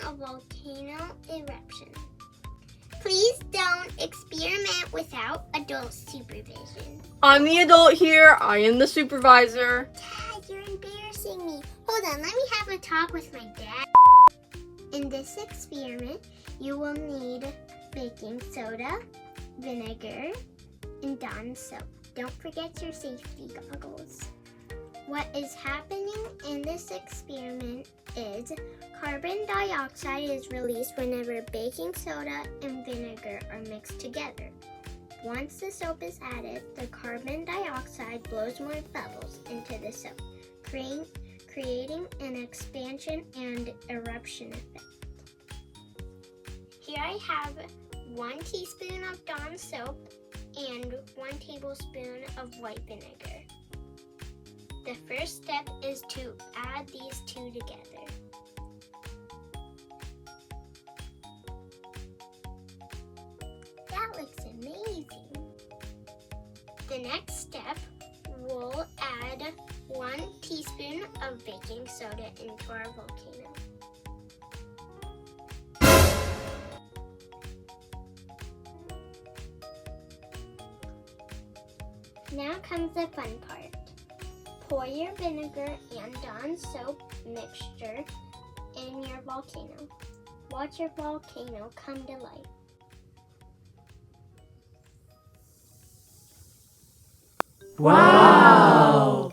a volcano eruption. Please don't experiment without adult supervision. I'm the adult here. I am the supervisor. Dad, you're embarrassing me. Hold on, let me have a talk with my dad. In this experiment, you will need baking soda, vinegar, and Dawn soap. Don't forget your safety goggles. What is happening in this experiment is carbon dioxide is released whenever baking soda and vinegar are mixed together. Once the soap is added, the carbon dioxide blows more bubbles into the soap, creating an expansion and eruption effect. Here I have 1 teaspoon of Dawn soap and 1 tablespoon of white vinegar. The first step is to add these two together. That looks amazing. The next step, we'll add 1 teaspoon of baking soda into our volcano. Now comes the fun part. Pour your vinegar and Dawn soap mixture in your volcano. Watch your volcano come to life. Wow!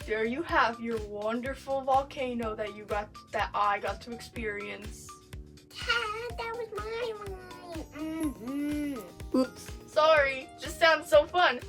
There you have your wonderful volcano that I got to experience. Dad, that was my line. Oops, sorry. Just sounds so fun.